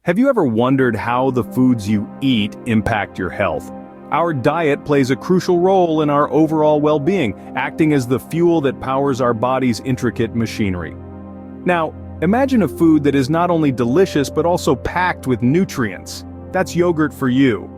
Have you ever wondered how the foods you eat impact your health? Our diet plays a crucial role in our overall well-being, acting as the fuel that powers our body's intricate machinery. Now, imagine a food that is not only delicious but also packed with nutrients. That's yogurt for you.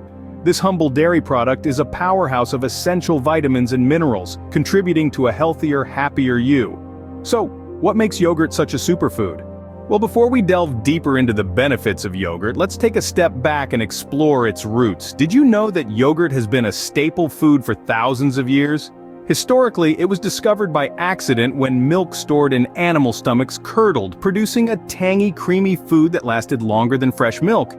This humble dairy product is a powerhouse of essential vitamins and minerals, contributing to a healthier, happier you. So, what makes yogurt such a superfood? Well, before we delve deeper into the benefits of yogurt, let's take a step back and explore its roots. Did you know that yogurt has been a staple food for thousands of years? Historically, it was discovered by accident when milk stored in animal stomachs curdled, producing a tangy, creamy food that lasted longer than fresh milk.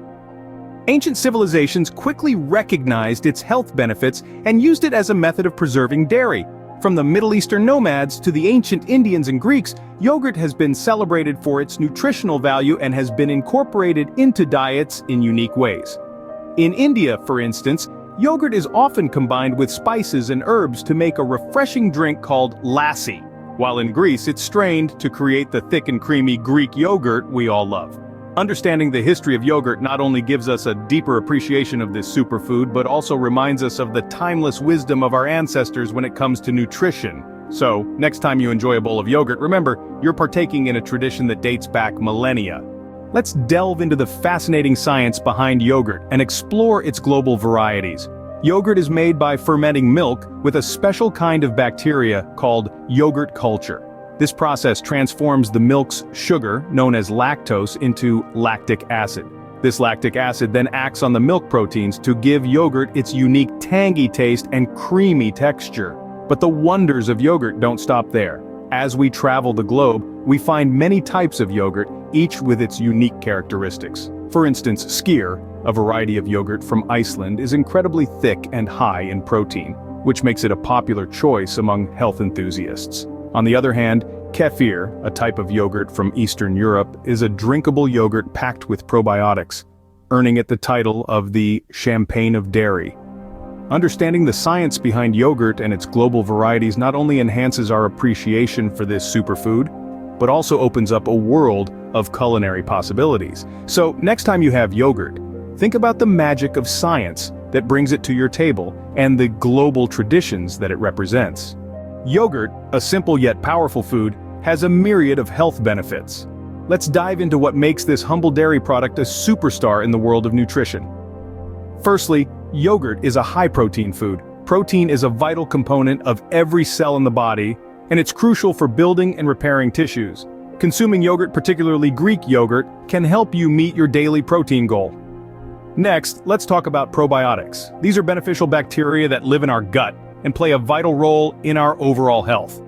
Ancient civilizations quickly recognized its health benefits and used it as a method of preserving dairy. From the Middle Eastern nomads to the ancient Indians and Greeks, yogurt has been celebrated for its nutritional value and has been incorporated into diets in unique ways. In India, for instance, yogurt is often combined with spices and herbs to make a refreshing drink called lassi, while in Greece it's strained to create the thick and creamy Greek yogurt we all love. Understanding the history of yogurt not only gives us a deeper appreciation of this superfood, but also reminds us of the timeless wisdom of our ancestors when it comes to nutrition. So, next time you enjoy a bowl of yogurt, remember, you're partaking in a tradition that dates back millennia. Let's delve into the fascinating science behind yogurt and explore its global varieties. Yogurt is made by fermenting milk with a special kind of bacteria called yogurt culture. This process transforms the milk's sugar, known as lactose, into lactic acid. This lactic acid then acts on the milk proteins to give yogurt its unique tangy taste and creamy texture. But the wonders of yogurt don't stop there. As we travel the globe, we find many types of yogurt, each with its unique characteristics. For instance, skyr, a variety of yogurt from Iceland, is incredibly thick and high in protein, which makes it a popular choice among health enthusiasts. On the other hand, kefir, a type of yogurt from Eastern Europe, is a drinkable yogurt packed with probiotics, earning it the title of the champagne of dairy. Understanding the science behind yogurt and its global varieties not only enhances our appreciation for this superfood, but also opens up a world of culinary possibilities. So, next time you have yogurt, think about the magic of science that brings it to your table and the global traditions that it represents. Yogurt, a simple yet powerful food, has a myriad of health benefits. Let's dive into what makes this humble dairy product a superstar in the world of nutrition. Firstly, yogurt is a high-protein food. Protein is a vital component of every cell in the body, and it's crucial for building and repairing tissues. Consuming yogurt, particularly Greek yogurt, can help you meet your daily protein goal. Next, let's talk about probiotics. These are beneficial bacteria that live in our gut and play a vital role in our overall health.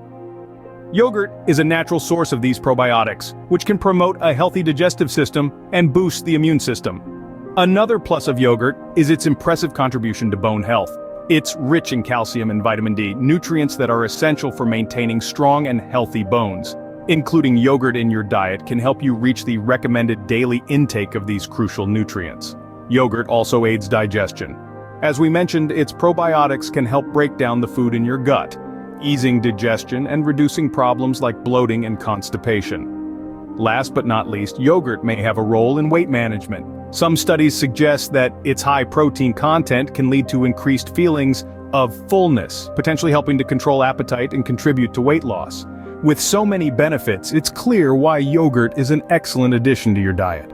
Yogurt is a natural source of these probiotics, which can promote a healthy digestive system and boost the immune system. Another plus of yogurt is its impressive contribution to bone health. It's rich in calcium and vitamin D, nutrients that are essential for maintaining strong and healthy bones. Including yogurt in your diet can help you reach the recommended daily intake of these crucial nutrients. Yogurt also aids digestion. As we mentioned, its probiotics can help break down the food in your gut, easing digestion and reducing problems like bloating and constipation. Last but not least, yogurt may have a role in weight management. Some studies suggest that its high protein content can lead to increased feelings of fullness, potentially helping to control appetite and contribute to weight loss. With so many benefits, it's clear why yogurt is an excellent addition to your diet.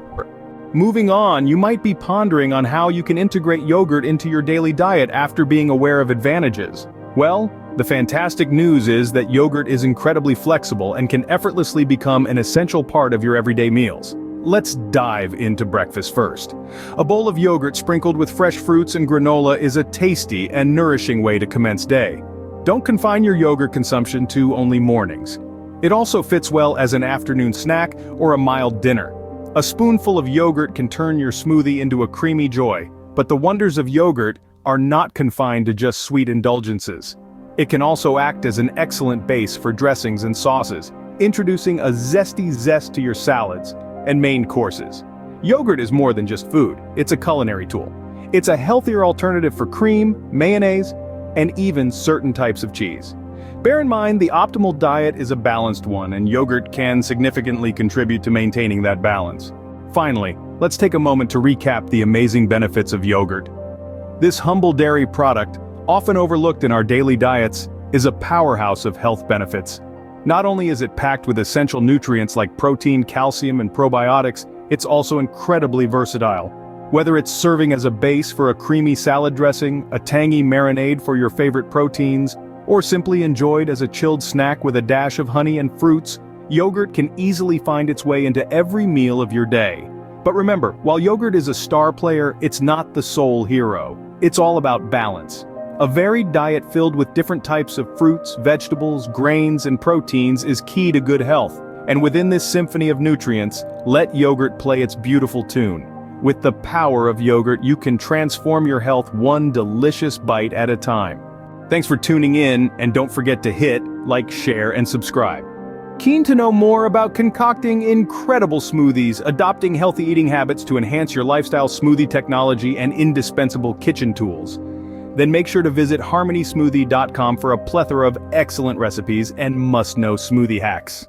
Moving on, you might be pondering on how you can integrate yogurt into your daily diet after being aware of advantages. Well, the fantastic news is that yogurt is incredibly flexible and can effortlessly become an essential part of your everyday meals. Let's dive into breakfast first. A bowl of yogurt sprinkled with fresh fruits and granola is a tasty and nourishing way to commence day. Don't confine your yogurt consumption to only mornings. It also fits well as an afternoon snack or a mild dinner. A spoonful of yogurt can turn your smoothie into a creamy joy, but the wonders of yogurt are not confined to just sweet indulgences. It can also act as an excellent base for dressings and sauces, introducing a zesty zest to your salads and main courses. Yogurt is more than just food, it's a culinary tool. It's a healthier alternative for cream, mayonnaise, and even certain types of cheese. Bear in mind, the optimal diet is a balanced one, and yogurt can significantly contribute to maintaining that balance. Finally, let's take a moment to recap the amazing benefits of yogurt. This humble dairy product, often overlooked in our daily diets, is a powerhouse of health benefits. Not only is it packed with essential nutrients like protein, calcium, and probiotics, it's also incredibly versatile. Whether it's serving as a base for a creamy salad dressing, a tangy marinade for your favorite proteins, or simply enjoyed as a chilled snack with a dash of honey and fruits, yogurt can easily find its way into every meal of your day. But remember, while yogurt is a star player, it's not the sole hero. It's all about balance. A varied diet filled with different types of fruits, vegetables, grains, and proteins is key to good health. And within this symphony of nutrients, let yogurt play its beautiful tune. With the power of yogurt, you can transform your health one delicious bite at a time. Thanks for tuning in, and don't forget to hit like, share, and subscribe. Keen to know more about concocting incredible smoothies, adopting healthy eating habits to enhance your lifestyle, smoothie technology, and indispensable kitchen tools? Then make sure to visit harmonysmoothie.com for a plethora of excellent recipes and must-know smoothie hacks.